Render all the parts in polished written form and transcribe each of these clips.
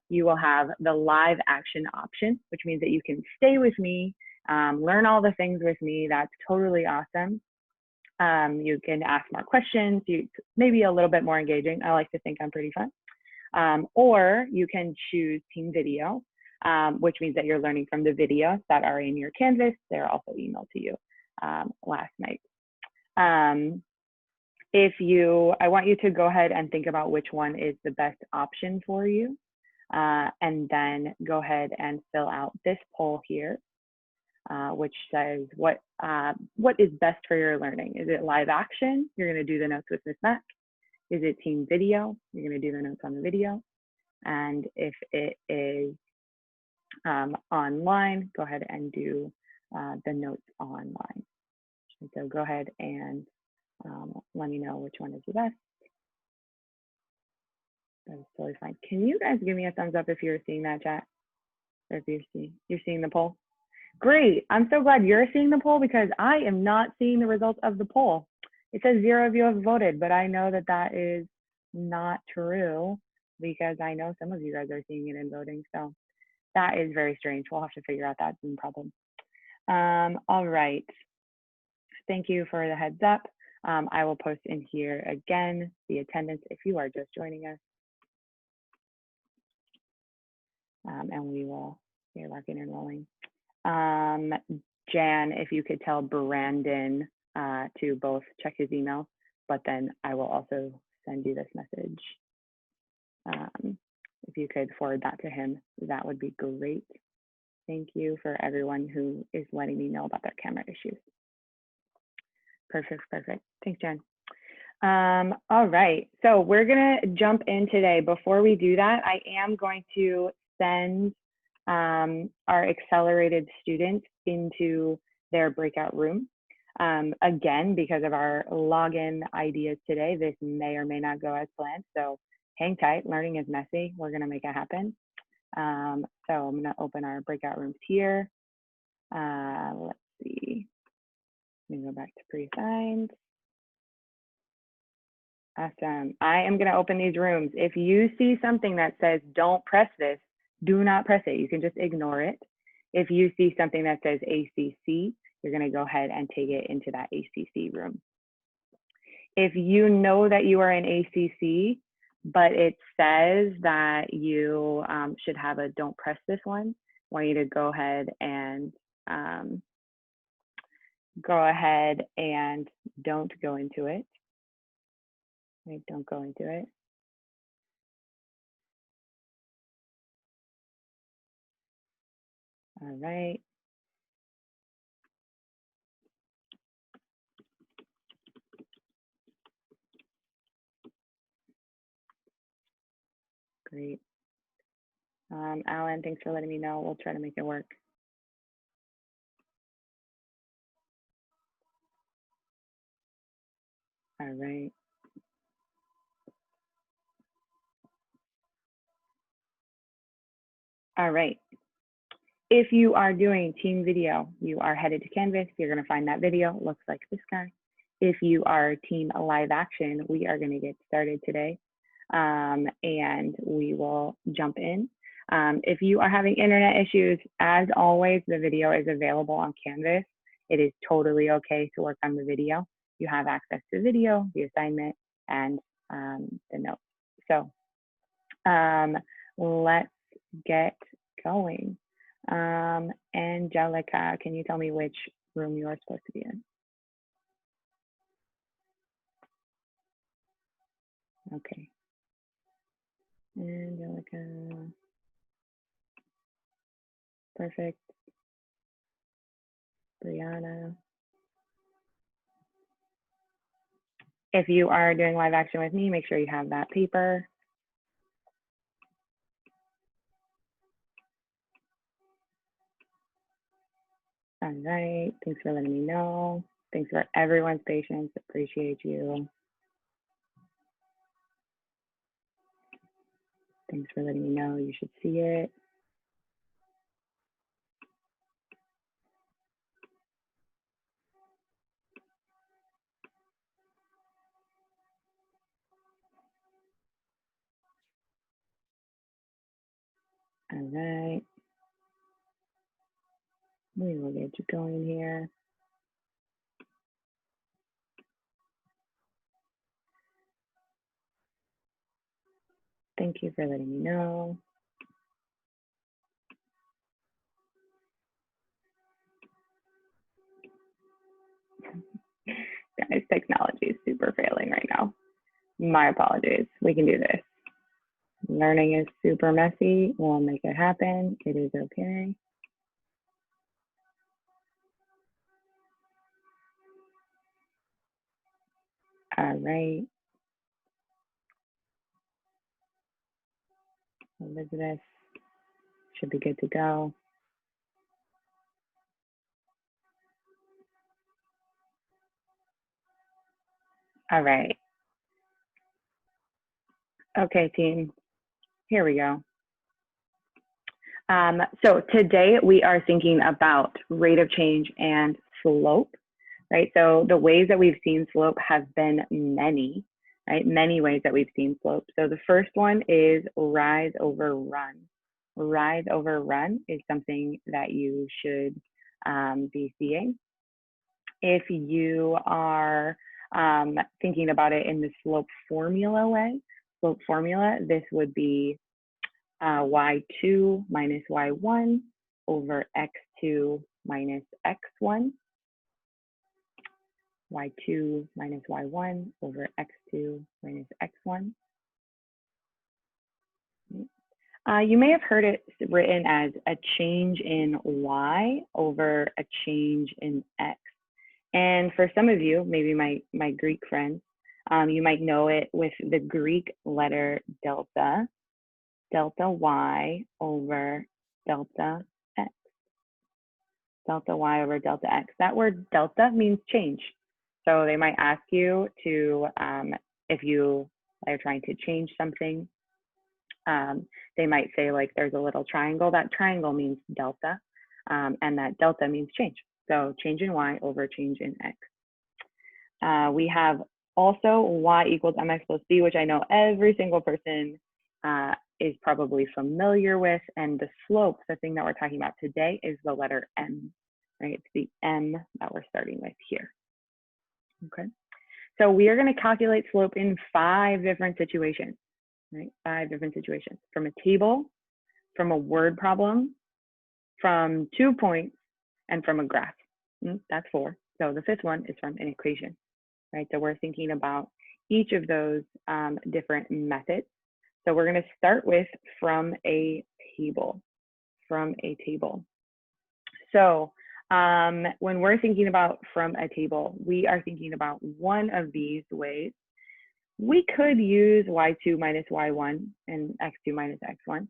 you will have the live action option, which means that you can stay with me, learn all the things with me. That's totally awesome. You can ask more questions, maybe a little bit more engaging. I like to think I'm pretty fun. Or you can choose team video, which means that you're learning from the videos that are in your Canvas. They're also emailed to you last night. I want you to go ahead and think about which one is the best option for you, and then go ahead and fill out this poll here, which says what is best for your learning. Is it live action? You're going to do the notes with Ms. Mac. Is it team video? You're going to do the notes on the video. And if it is online, go ahead and do the notes online. So go ahead and let me know which one is the best. That's totally fine. Can you guys give me a thumbs up if you're seeing that chat? Or if you're seeing the poll? Great. I'm so glad you're seeing the poll because I am not seeing the results of the poll. It says 0 of you have voted, but I know that that is not true because I know some of you guys are seeing it and voting. So that is very strange. We'll have to figure out that Zoom problem. All right. Thank you for the heads up. I will post in here again the attendance if you are just joining us. And we will get rocking and rolling. Jan, if you could tell Brandon to both check his email, but then I will also send you this message. If you could forward that to him, that would be great. Thank you for everyone who is letting me know about their camera issues. Perfect, perfect. Thanks, Jen. All right, so we're gonna jump in today. Before we do that, I am going to send our accelerated students into their breakout room. Again, because of our login ideas today, this may or may not go as planned. So hang tight, learning is messy. We're gonna make it happen. So I'm gonna open our breakout rooms here. Let's see, let me go back to pre-assigned. Awesome. I am going to open these rooms. If you see something that says don't press this, do not press it. You can just ignore it. If you see something that says ACC, you're going to go ahead and take it into that ACC room. If you know that you are in ACC, but it says that you should have a don't press this one, I want you to go ahead and don't go into it. Right, don't go into it. All right. Great. Alan, thanks for letting me know. We'll try to make it work. All right. All right. If you are doing team video, you are headed to Canvas. You're going to find that video. Looks like this guy. If you are team live action, we are going to get started today. And we will jump in. If you are having internet issues, as always, the video is available on Canvas. It is totally okay to work on the video. You have access to video, the assignment, and the notes. So let's get going. Angelica, can you tell me which room you are supposed to be in? Okay. Angelica. Perfect. Brianna. If you are doing live action with me, make sure you have that paper. All right, thanks for letting me know. Thanks for everyone's patience, appreciate you. Thanks for letting me know, you should see it. All right. We will get you going here. Thank you for letting me know. Guys, technology is super failing right now. My apologies. We can do this. Learning is super messy. We'll make it happen. It is okay. All right. Elizabeth should be good to go. All right. Okay, team. Here we go. So today we are thinking about rate of change and slope, right? So the ways that we've seen slope have been many, right? Many ways that we've seen slope. So the first one is rise over run. Rise over run is something that you should be seeing. If you are thinking about it in the slope formula way, slope formula, this would be y2 minus y1 over x2 minus x1, y2 minus y1 over x2 minus x1. You may have heard it written as a change in y over a change in x. And for some of you, maybe my Greek friends, you might know it with the Greek letter delta, delta y over delta x, delta y over delta x. That word delta means change. So they might ask you to, if you are trying to change something, they might say like there's a little triangle. That triangle means delta, and that delta means change. So change in y over change in x. We have also y equals mx plus b, which I know every single person is probably familiar with. And the slope, the thing that we're talking about today, is the letter m, right? It's the m that we're starting with here. Okay. So we are going to calculate slope in 5 different situations, right? 5 different situations, from a table, from a word problem, from 2 points, and from a graph. That's 4. So the 5th one is from an equation, right? So we're thinking about each of those different methods. So we're going to start with from a table, from a table. So when we're thinking about from a table, we are thinking about one of these ways. We could use y2 minus y1 and x2 minus x1.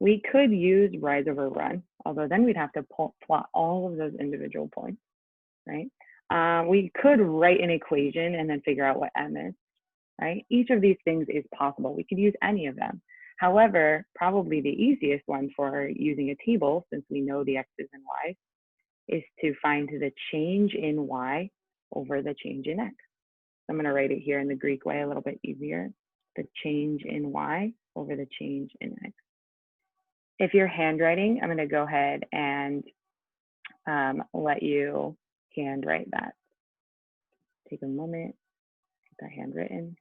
We could use rise over run, although then we'd have to plot all of those individual points, right? We could write an equation and then figure out what m is, right? Each of these things is possible. We could use any of them. However, probably the easiest one for using a table, since we know the x's and y's, is to find the change in y over the change in x. I'm going to write it here in the Greek way, a little bit easier. The change in y over the change in x. If you're handwriting, I'm going to go ahead and let you handwrite that. Take a moment, get that handwritten.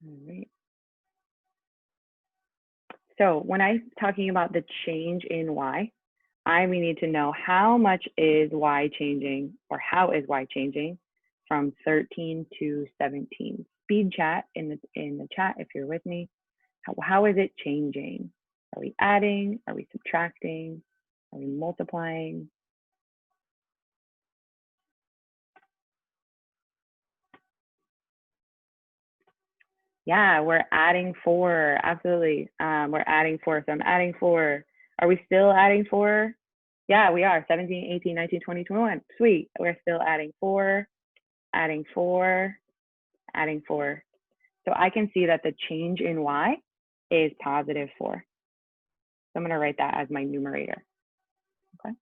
All right. So when I'm talking about the change in y, we need to know how much is y changing, or how is y changing from 13 to 17. Speed chat in the chat if you're with me. How is it changing? Are we adding? Are we subtracting? Are we multiplying? Yeah, we're adding 4. Absolutely. We're adding 4. So I'm adding 4. Are we still adding 4? Yeah, we are. 17, 18, 19, 20, 21. Sweet. We're still adding 4, adding 4, adding 4. So I can see that the change in y is positive 4. I'm going to write that as my numerator. Okay.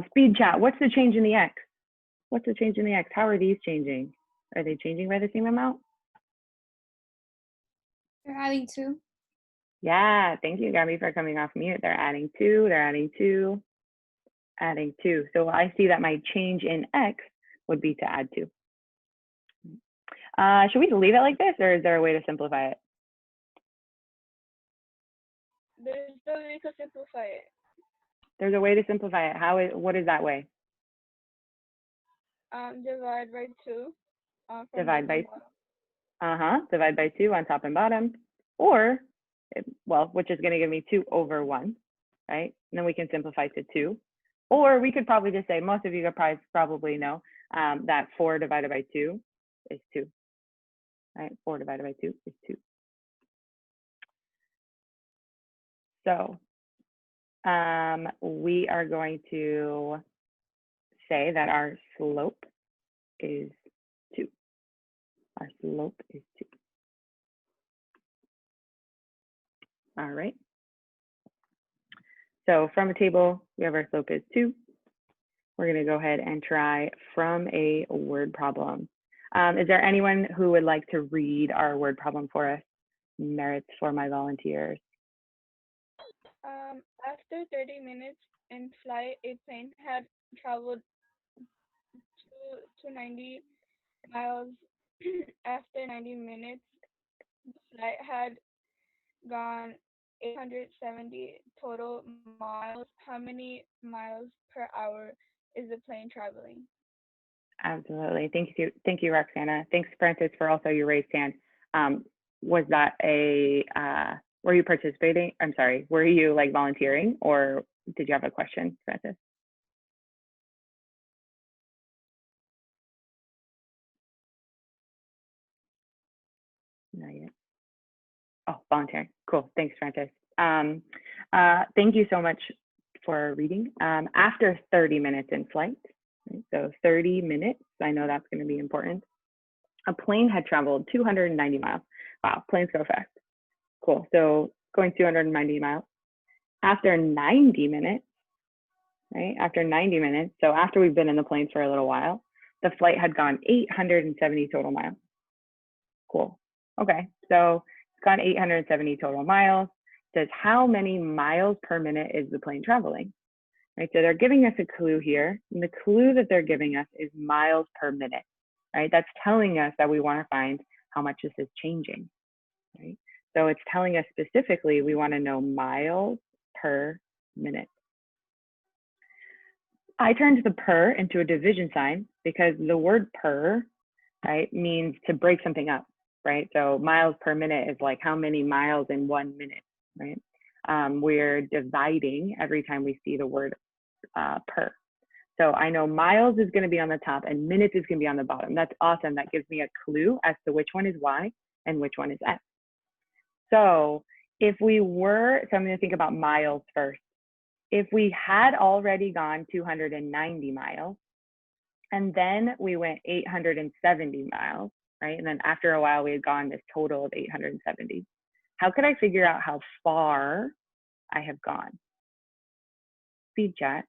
Speed chat, what's the change in the x? What's the change in the x? How are these changing? Are they changing by the same amount? They're adding 2. Yeah, thank you, Gabby, for coming off mute. They're adding 2, they're adding 2, adding 2. So I see that my change in x would be to add 2. Should we leave it like this, or is there a way to simplify it? There's no way to simplify it. There's a way to simplify it. What is that way? Divide by 2. Divide by, divide by 2 on top and bottom, or, well, which is going to give me 2 over 1, right? And then we can simplify to 2. Or we could probably just say, most of you probably know that 4 divided by 2 is 2, right? 4 divided by 2 is 2. So we are going to say that our slope is 2. Our slope is 2. All right. So from a table, we have our slope is 2. We're going to go ahead and try from a word problem. Is there anyone who would like to read our word problem for us? Merits for my volunteers. After 30 minutes in flight, a plane had traveled 290 miles. After 90 minutes, the flight had gone 870 total miles. How many miles per hour is the plane traveling? Absolutely. Thank you, Roxana. Thanks, Francis, for also your raised hand. Was that were you participating? I'm sorry, were you like volunteering, or did you have a question, Francis? Not yet. Oh, volunteering. Cool. Thanks, Francis. Thank you so much for reading. After 30 minutes in flight, right, so 30 minutes, I know that's going to be important. A plane had traveled 290 miles. Wow, planes go fast. Cool. So going 290 miles. After 90 minutes, right? After 90 minutes, so after we've been in the plane for a little while, the flight had gone 870 total miles. Cool. Okay, so it's gone 870 total miles. It says how many miles per minute is the plane traveling? Right, so they're giving us a clue here. And the clue that they're giving us is miles per minute, right? That's telling us that we want to find how much this is changing, right? So it's telling us specifically we want to know miles per minute. I turned the per into a division sign because the word per, right, means to break something up, right? So miles per minute is like how many miles in 1 minute, right? We're dividing every time we see the word per. So I know miles is going to be on the top and minutes is going to be on the bottom. That's awesome. That gives me a clue as to which one is Y and which one is X. So if we were, so I'm going to think about miles first. If we had already gone 290 miles and then we went 870 miles, right? And then after a while we had gone this total of 870. How could I figure out how far I have gone? Speed chat.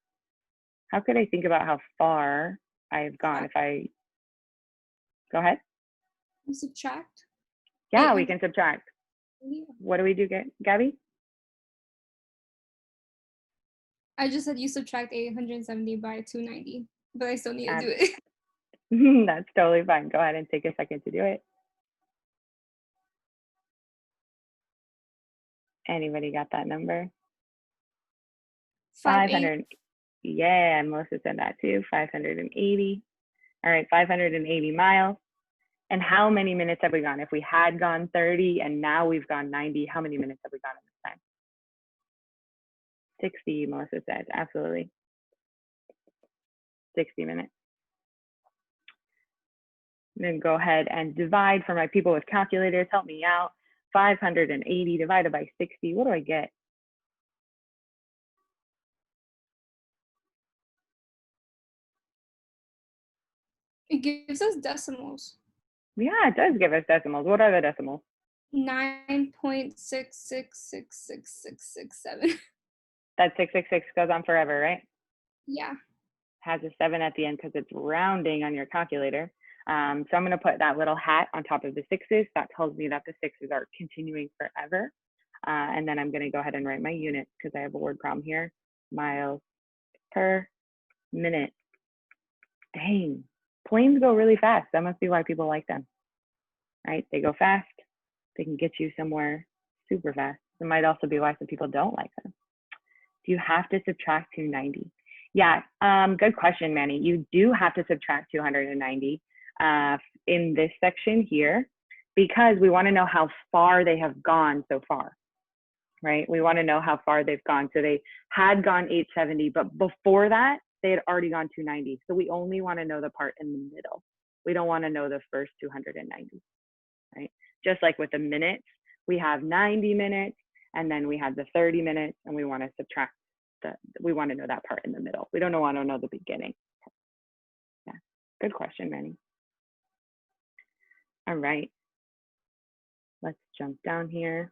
How could I think about how far I have gone if I, go ahead. Subtract? Yeah, we can subtract. Yeah. What do we do, Gabby? I just said you subtract 870 by 290, but I still need to do it. That's totally fine. Go ahead and take a second to do it. Anybody got that number? 500. Yeah, Melissa said that too. 580. All right, 580 miles. And how many minutes have we gone? If we had gone 30 and now we've gone 90, how many minutes have we gone in this time? 60, Melissa said. Absolutely. 60 minutes. Then go ahead and divide for my people with calculators. Help me out. 580 divided by 60. What do I get? It gives us decimals. Yeah, it does give us decimals. What are the decimals? 9.66666667. That 666 goes on forever, right? Yeah. Has a 7 at the end because it's rounding on your calculator. So I'm going to put that little hat on top of the 6's. That tells me that the 6's are continuing forever. And then I'm going to go ahead and write my units because I have a word problem here. Miles per minute. Dang, planes go really fast. That must be why people like them, right? They go fast. They can get you somewhere super fast. It might also be why some people don't like them. Do you have to subtract 290? Yeah, good question, Manny. You do have to subtract 290 in this section here because we want to know how far they have gone so far, right? We want to know how far they've gone. So they had gone 870, but before that, they had already gone 290. So we only want to know the part in the middle. We don't want to know the first 290, right? Just like with the minutes, we have 90 minutes and then we have the 30 minutes and we want to subtract we want to know that part in the middle. We don't want to know the beginning. Yeah, good question, Manny. All right, let's jump down here.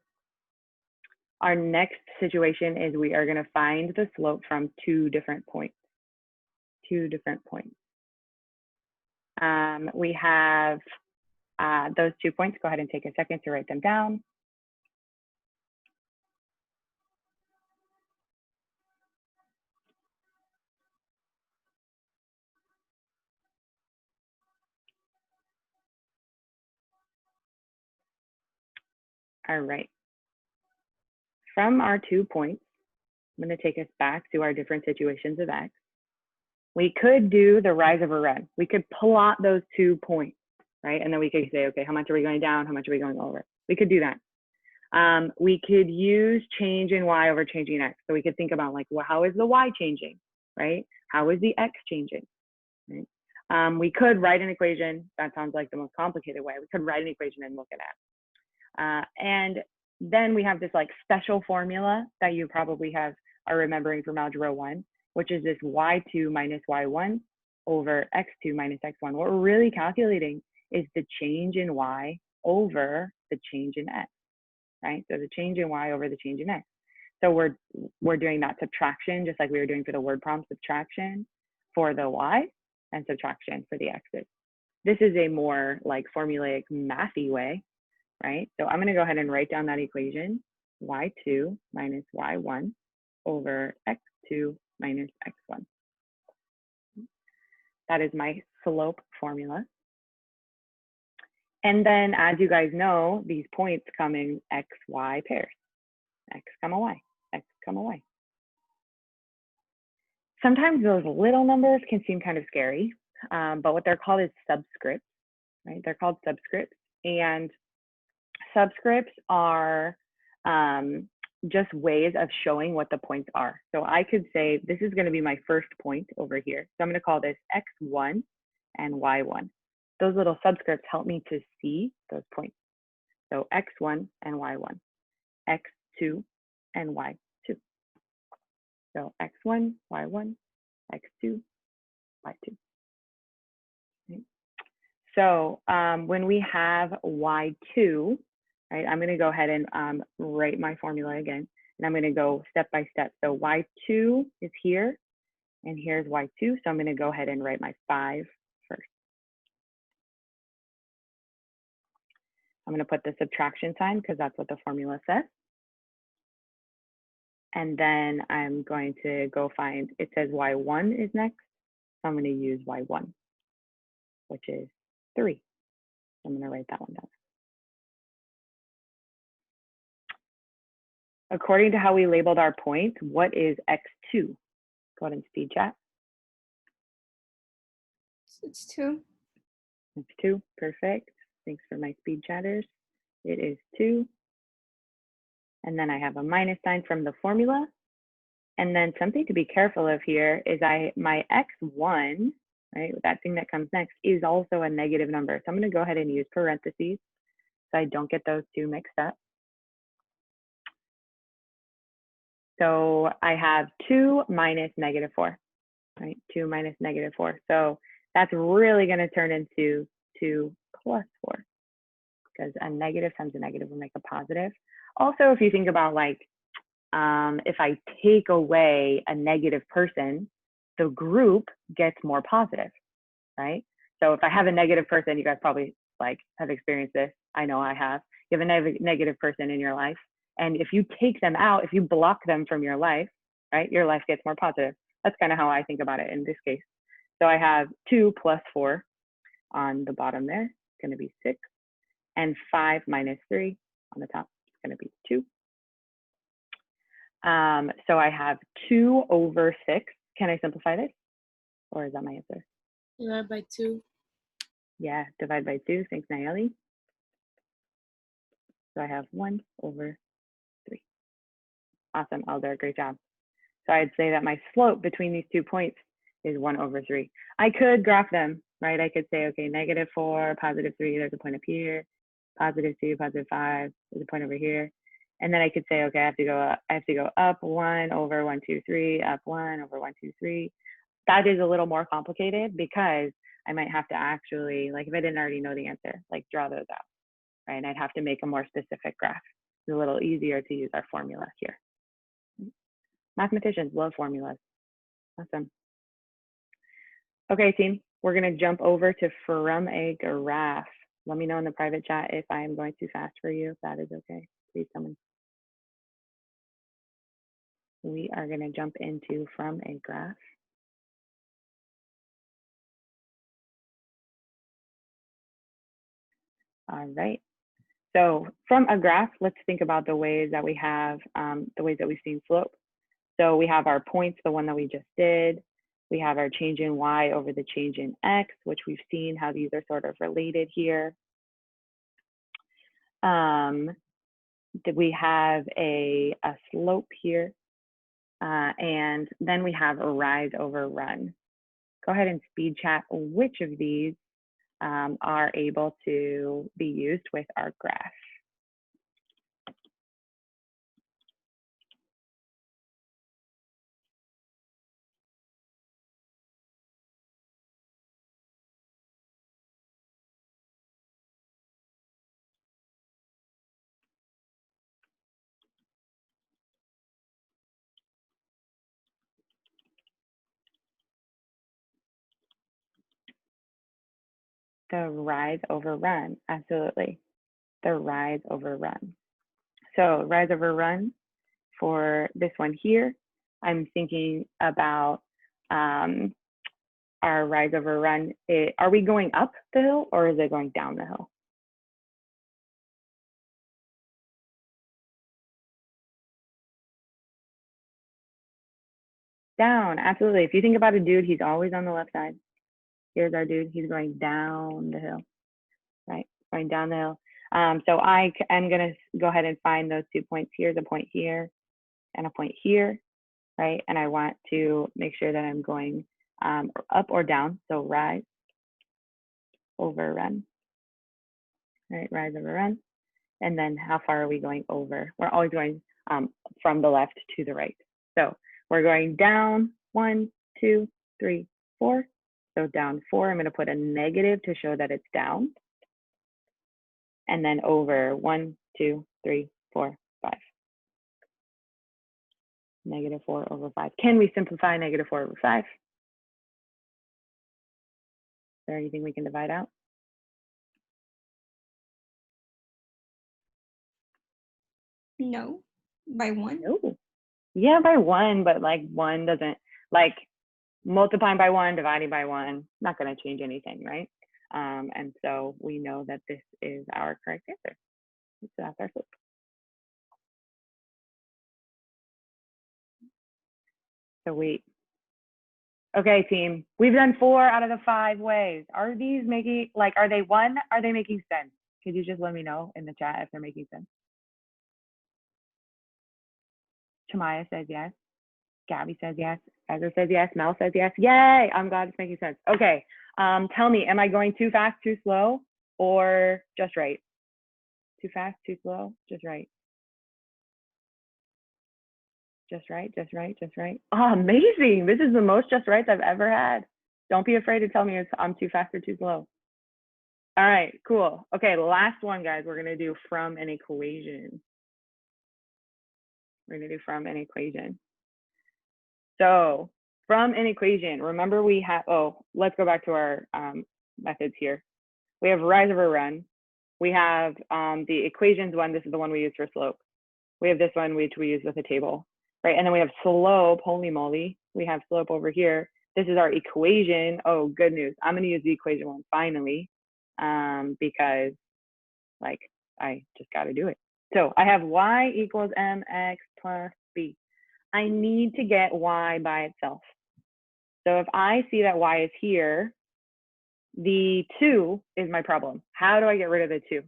Our next situation is we are going to find the slope from two different points. We have those 2 points. Go ahead and take a second to write them down. All right. From our 2 points, I'm going to take us back to our different situations of x. We could do the rise over run. We could plot those 2 points, right? And then we could say, okay, how much are we going down? How much are we going over? We could do that. We could use change in y over change in x. So we could think about like, well, how is the y changing, right? How is the x changing, right? We could write an equation. That sounds like the most complicated way. We could write an equation and look at it. And then we have this like special formula that you probably are remembering from Algebra 1, which is this y2 minus y1 over x2 minus x1. What we're really calculating is the change in y over the change in x, right? So the change in y over the change in x. So we're doing that subtraction just like we were doing for the word problem, subtraction for the y and subtraction for the x's. This is a more like formulaic mathy way, right? So I'm going to go ahead and write down that equation, y2 minus y1 over x2 minus x1. That is my slope formula. And then, as you guys know, these points come in x, y pairs, x comma y, x comma y. Sometimes those little numbers can seem kind of scary, but what they're called is subscripts, right? They're called subscripts, and subscripts are just ways of showing what the points are. So I could say this is going to be my first point over here. So I'm going to call this x1 and y1. Those little subscripts help me to see those points. So x1 and y1, x2 and y2. So x1, y1, x2, y2. Okay. So when we have y2, right, I'm going to go ahead and write my formula again, and I'm going to go step by step. So y2 is here, and here's y2. So I'm going to go ahead and write my 5 first. I'm going to put the subtraction sign because that's what the formula says. And then I'm going to go find, it says y1 is next. So I'm going to use y1, which is 3. So I'm going to write that one down. According to how we labeled our points, what is x2? Go ahead and speed chat. It's 2. It's 2, perfect. Thanks for my speed chatters. It is 2. And then I have a minus sign from the formula. And then something to be careful of here is my x1, right, that thing that comes next, is also a negative number. So I'm going to go ahead and use parentheses so I don't get those two mixed up. So I have 2 minus negative 4, right? 2 minus negative 4. So that's really going to turn into 2 plus 4. because a negative times a negative will make a positive. Also, if you think about like, if I take away a negative person, the group gets more positive, right? So if I have a negative person, you guys probably like have experienced this. I know I have. You have a negative person in your life, and if you take them out, if you block them from your life, right, your life gets more positive. That's kind of how I think about it in this case. So I have 2 plus 4 on the bottom there. It's going to be 6, and 5 minus 3 on the top is going to be 2. So I have 2 over 6. Can I simplify this? Or is that my answer? Divide by 2. Yeah, divide by 2. Thanks, Nayeli. So I have 1 over 3. Awesome, Elder, great job. So I'd say that my slope between these 2 points is 1 over 3. I could graph them, right? I could say, okay, negative 4, positive 3, there's a point up here. Positive 2, positive 5, there's a point over here. And then I could say, okay, I have to go up 1 over 1, 2, 3, up 1 over 1, 2, 3. That is a little more complicated because I might have to actually, like if I didn't already know the answer, like draw those out, right? And I'd have to make a more specific graph. It's a little easier to use our formula here. Mathematicians love formulas. Awesome. Okay, team, we're gonna jump over to from a graph. Let me know in the private chat if I am going too fast for you, if that is okay. Please tell me. We are gonna jump into from a graph. All right. So from a graph, let's think about the ways that we have, the ways that we've seen slope. So we have our points, the one that we just did. We have our change in y over the change in x, which we've seen how these are sort of related here. We have a slope here, and then we have a rise over run. Go ahead and speed chat which of these are able to be used with our graph. The rise over run, absolutely. The rise over run. So rise over run for this one here, I'm thinking about our rise over run. Are we going up the hill or is it going down the hill? Down, absolutely. If you think about a dude, he's always on the left side. Here's our dude, he's going down the hill, right? Going down the hill. So I am gonna go ahead and find those 2 points. Here's a point here and a point here, right? And I want to make sure that I'm going up or down. So rise over run, right? Rise over run. And then how far are we going over? We're always going from the left to the right. So we're going down 1, 2, 3, 4. So down 4, I'm going to put a negative to show that it's down. And then over 1, 2, 3, 4, 5. Negative 4 over 5. Can we simplify negative 4 over 5? Is there anything we can divide out? No, by 1. No. Yeah, by 1, but like 1 doesn't, like multiplying by 1, dividing by 1, not going to change anything, right? And so we know that this is our correct answer. So that's our slope. So wait. Okay, team, we've done 4 out of the 5 ways. Are these making, like, are they making sense? Could you just let me know in the chat if they're making sense? Shamaya says yes. Gabby says yes. Ezra says yes. Mel says yes. Yay! I'm glad it's making sense. Okay, tell me, am I going too fast, too slow, or just right? Too fast, too slow, just right. Just right, just right, just right. Oh, amazing. This is the most just rights I've ever had. Don't be afraid to tell me if I'm too fast or too slow. All right, cool. Okay, the last one, guys, we're gonna do from an equation. We're gonna do from an equation. So from an equation, remember we have, oh, let's go back to our methods here. We have rise over run. We have the equations one. This is the one we use for slope. We have this one which we use with a table, right? And then we have slope, holy moly. We have slope over here. This is our equation. Oh, good news. I'm gonna use the equation one finally because like I just gotta do it. So I have y equals mx plus b. I need to get y by itself. So if I see that y is here, the 2 is my problem. How do I get rid of the 2?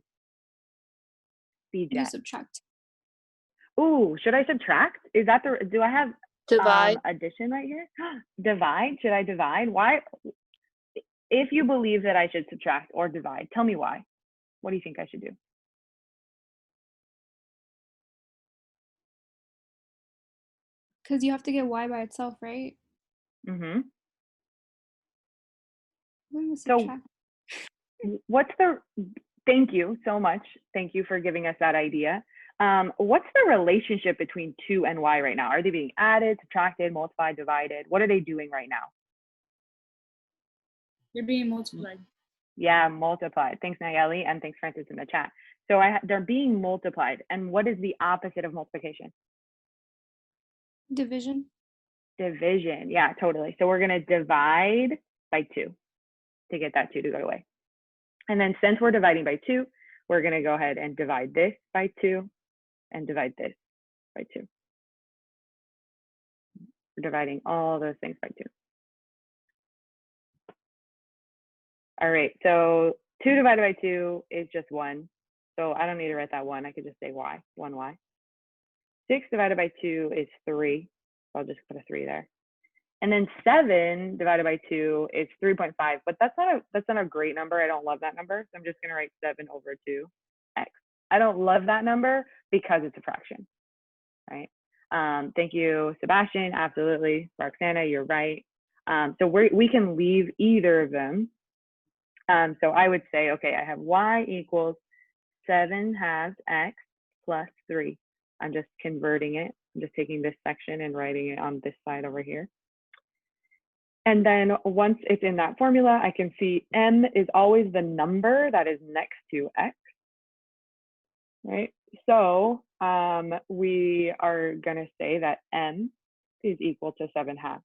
You Jet. subtract. Ooh, should I subtract? Is that the, do I have Divide. addition right here? Divide, should I divide? Why? If you believe that I should subtract or divide, tell me why. What do you think I should do? Because you have to get y by itself, right? Mm-hmm. I'm gonna So subtract. what's the, thank you so much. Thank you for giving us that idea. What's the relationship between 2 and y right now? Are they being added, subtracted, multiplied, divided? What are they doing right now? They're being multiplied. Yeah, multiplied. Thanks, Nayeli, and thanks, Francis, in the chat. So they're being multiplied. And what is the opposite of multiplication? Division. Division. Yeah, totally. So we're going to divide by 2 to get that 2 to go away. And then since we're dividing by 2, we're going to go ahead and divide this by 2 and divide this by 2. We're dividing all those things by 2. All right, so 2 divided by 2 is just 1. So I don't need to write that 1. I could just say y, 1y. 6 divided by 2 is 3. So I'll just put a 3 there. And then 7 divided by 2 is 3.5. But that's not a great number. I don't love that number. So I'm just going to write 7 over 2x. I don't love that number because it's a fraction, right? Thank you, Sebastian. Absolutely. Roxana, you're right. So we can leave either of them. So I would say, okay, I have y equals 7 halves x plus 3. I'm just converting it. I'm just taking this section and writing it on this side over here. And then once it's in that formula, I can see m is always the number that is next to x, right? So we are going to say that m is equal to 7 halves.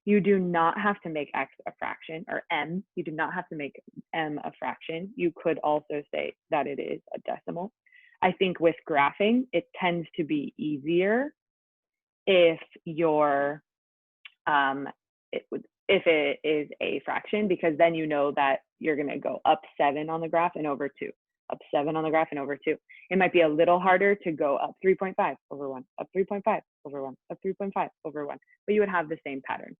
You do not have to make x a fraction, or m. You do not have to make m a fraction. You could also say that it is a decimal. I think with graphing, it tends to be easier if you're if it is a fraction, because then you know that you're going to go up 7 on the graph and over 2, up 7 on the graph and over 2. It might be a little harder to go up 3.5 over 1, up 3.5 over 1, up 3.5 over 1, but you would have the same pattern.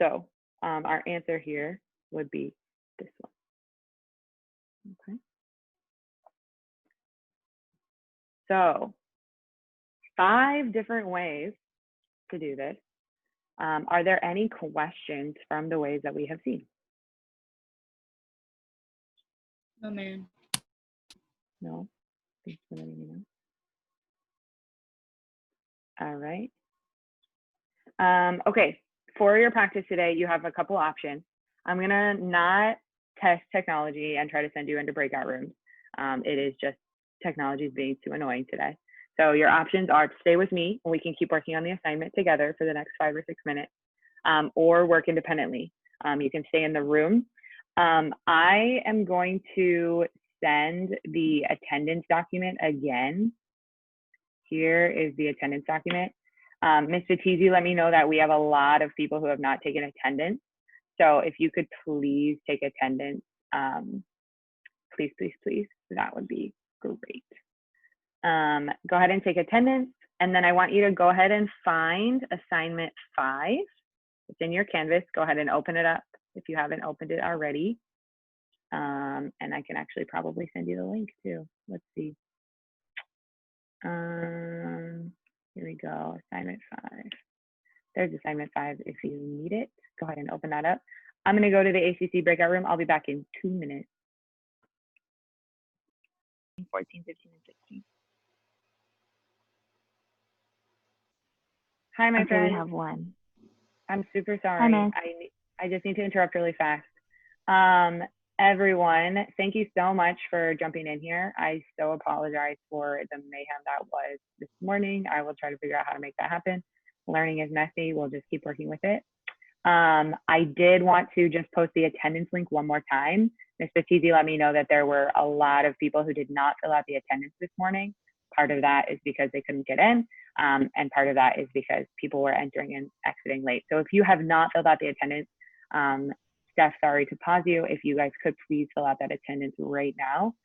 So our answer here would be this one. Okay. So 5 different ways to do this. Are there any questions from the ways that we have seen? Oh man. No? Thanks for letting me know. All right. Okay, for your practice today, you have a couple options. I'm gonna not test technology and try to send you into breakout rooms. It is just technology is being too annoying today. So your options are to stay with me and we can keep working on the assignment together for the next 5 or 6 minutes, or work independently. You can stay in the room. I am going to send the attendance document again. Here is the attendance document. Ms. Fatizzi let me know that we have a lot of people who have not taken attendance. So if you could please take attendance, please, please, please, that would be great. Go ahead and take attendance. And then I want you to go ahead and find assignment 5. It's in your Canvas. Go ahead and open it up if you haven't opened it already. And I can actually probably send you the link too. Let's see. Here we go, assignment 5. There's assignment 5 if you need it. Go ahead and open that up. I'm going to go to the ACC breakout room. I'll be back in 2 minutes. 14, 15, and 16. Hi, my friend. We have one. I'm super sorry. Hi, Miss. I just need to interrupt really fast. Everyone, thank you so much for jumping in here. I so apologize for the mayhem that was this morning. I will try to figure out how to make that happen. Learning is messy. We'll just keep working with it. I did want to just post the attendance link one more time. Ms. Battizi let me know that there were a lot of people who did not fill out the attendance this morning. Part of that is because they couldn't get in, and part of that is because people were entering and exiting late. So if you have not filled out the attendance, Steph, sorry to pause you. If you guys could please fill out that attendance right now,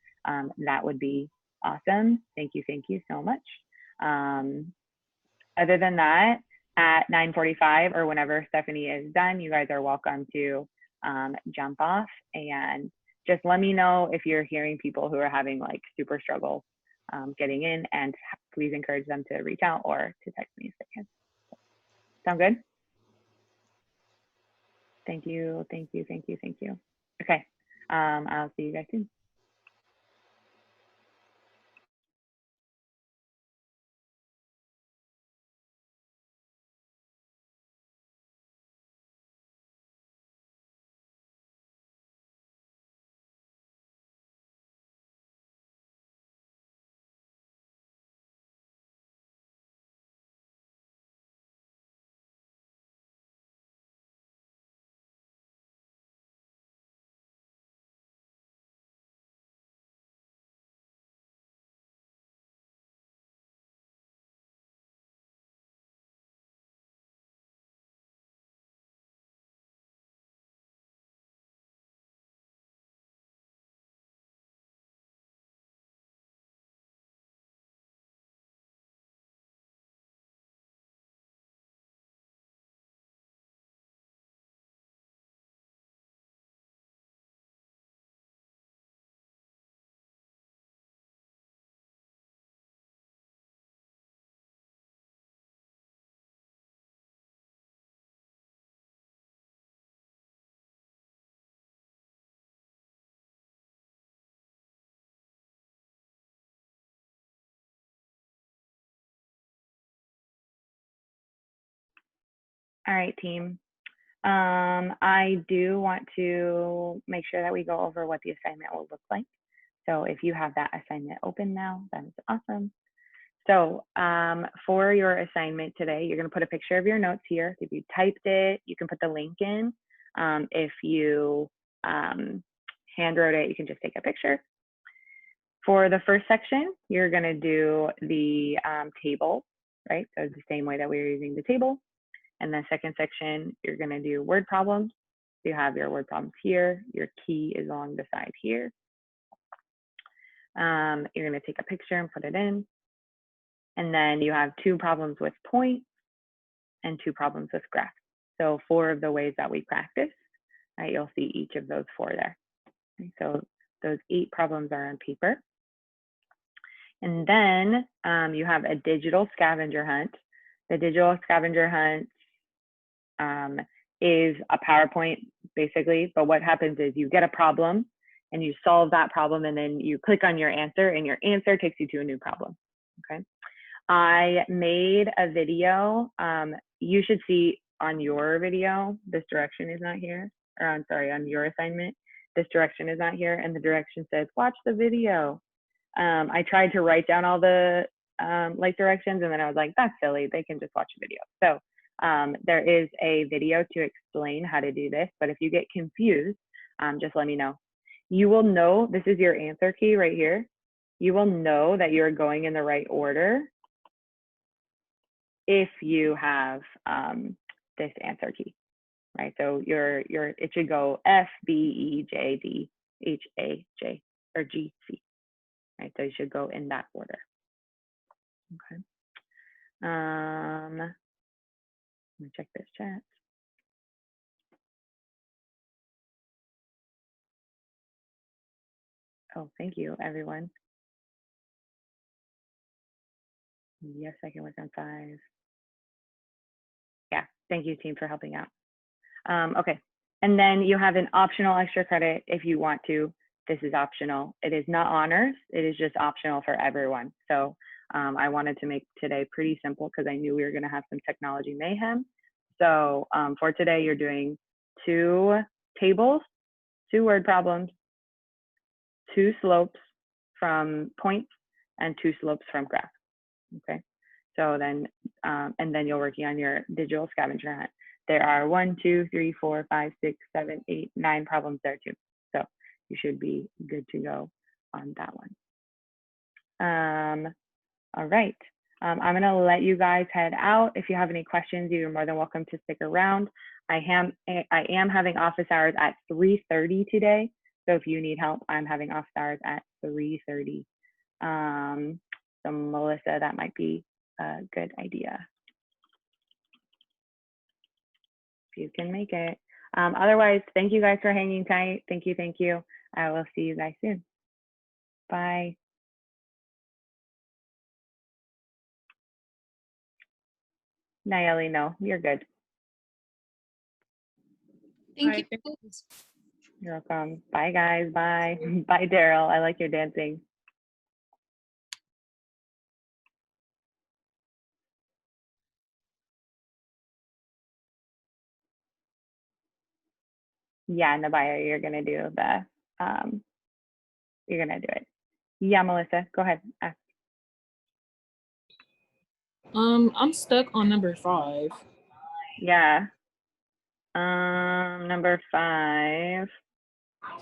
that would be awesome. Thank you so much. Other than that, at 9:45 or whenever Stephanie is done, you guys are welcome to jump off and just let me know if you're hearing people who are having like super struggles getting in, and please encourage them to reach out or to text me if they can. Sound good? Thank you. Okay, I'll see you guys soon. All right, team. I do want to make sure that we go over what the assignment will look like. So if you have that assignment open now, that is awesome. So for your assignment today, you're going to put a picture of your notes here. If you typed it, you can put the link in. If you hand wrote it, you can just take a picture. For the first section, you're going to do the table, right? So it's the same way that we were using the table. And the second section, you're going to do word problems. So you have your word problems here. Your key is along the side here. You're going to take a picture and put it in. And then you have 2 problems with points and 2 problems with graphs. So 4 of the ways that we practice, right? You'll see each of those 4 there. And so those 8 problems are on paper. And then you have a digital scavenger hunt. The digital scavenger hunt is a PowerPoint basically, but what happens is you get a problem and you solve that problem, and then you click on your answer and your answer takes you to a new problem, okay? I made a video. You should see on your video, this direction is not here, or I'm sorry, on your assignment, this direction is not here, and the direction says, watch the video. I tried to write down all the like directions, and then I was like, that's silly, they can just watch the video. So there is a video to explain how to do this, but if you get confused, just let me know. You will know, this is your answer key right here. You will know that you're going in the right order if you have this answer key, right? So it should go F, B, E, J, D, H, A, J, or G, C, right? So you should go in that order, okay? Let me check this chat. Oh, thank you, everyone. Yes, I can work on 5. Yeah, thank you, team, for helping out. Okay, And then you have an optional extra credit if you want to. This is optional. It is not honors. It is just optional for everyone. So I wanted to make today pretty simple because I knew we were going to have some technology mayhem. So for today, you're doing 2 tables, 2 word problems, 2 slopes from points, and 2 slopes from graph. Okay. So then, and then you're working on your digital scavenger hunt. There are 1, 2, 3, 4, 5, 6, 7, 8, 9 problems there too. So you should be good to go on that one. All right. I'm going to let you guys head out. If you have any questions, you're more than welcome to stick around. I am having office hours at 3:30 today. So if you need help, I'm having office hours at 3:30. So Melissa, that might be a good idea if you can make it. Otherwise, thank you guys for hanging tight. Thank you, thank you. I will see you guys soon. Bye. Nayeli, no, you're good. Thank you. You're welcome. Bye, guys. Bye. Bye, Daryl. I like your dancing. Yeah, Nabaya, you're gonna do the you're gonna do it. Yeah, Melissa, go ahead. Ask. I'm stuck on number 5. Yeah. Number 5.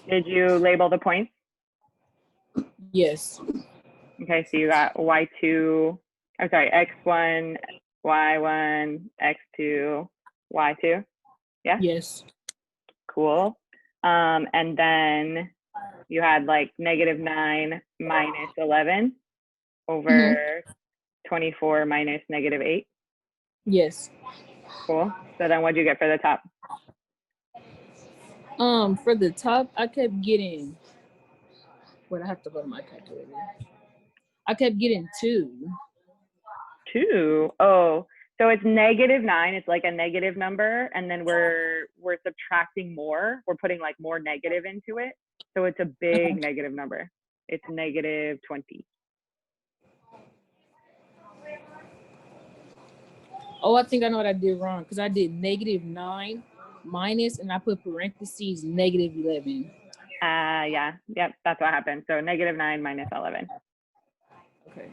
Did you label the points? Yes. Okay, so you got y2, I'm sorry, x1, y1, x2, y2. Yeah? Yes. Cool. And then you had like -9 minus 11 over 24 minus -8. Yes. Cool. So then what'd you get for the top? For the top, I kept getting. Wait, I have to go to my calculator. I kept getting 2. 2. Oh, so it's -9. It's like a negative number, and then we're subtracting more. We're putting like more negative into it. So it's a big negative number. It's -20. Oh, I think I know what I did wrong because I did -9 minus, and I put parentheses -11. Yeah. Yep. That's what happened. So -9 minus 11. Okay.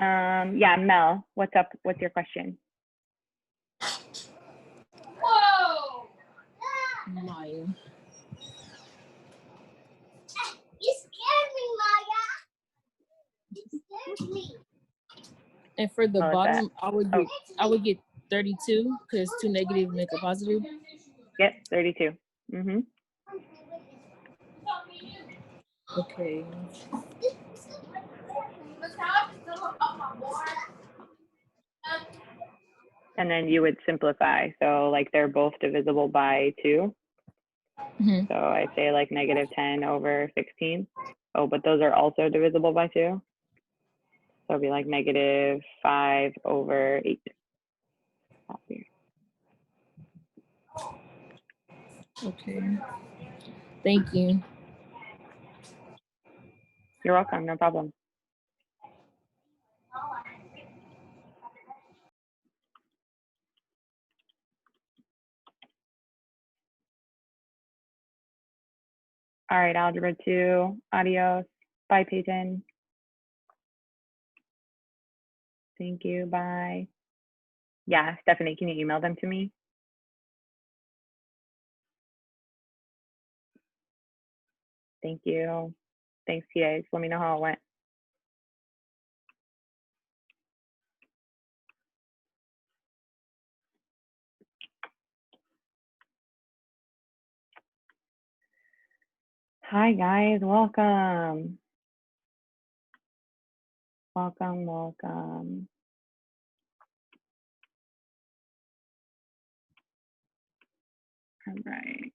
Yeah, Mel, what's up? What's your question? Whoa! Maya. You scared me, Maya. You scared me. And for the Melissa. bottom, I would get 32 because 2 negative make a positive. Yep, 32. Mm-hmm. Okay. And then you would simplify. So like they're both divisible by 2. Mm-hmm. So I say like -10 over 16. Oh, but those are also divisible by 2. So it'd be like -5 over 8. Okay. Thank you. You're welcome, no problem. All right, Algebra 2, adios. Bye, Peyton. Thank you, bye. Yeah, Stephanie, can you email them to me? Thank you. Thanks, TAs. Let me know how it went. Hi, guys. Welcome. Welcome, welcome. All right.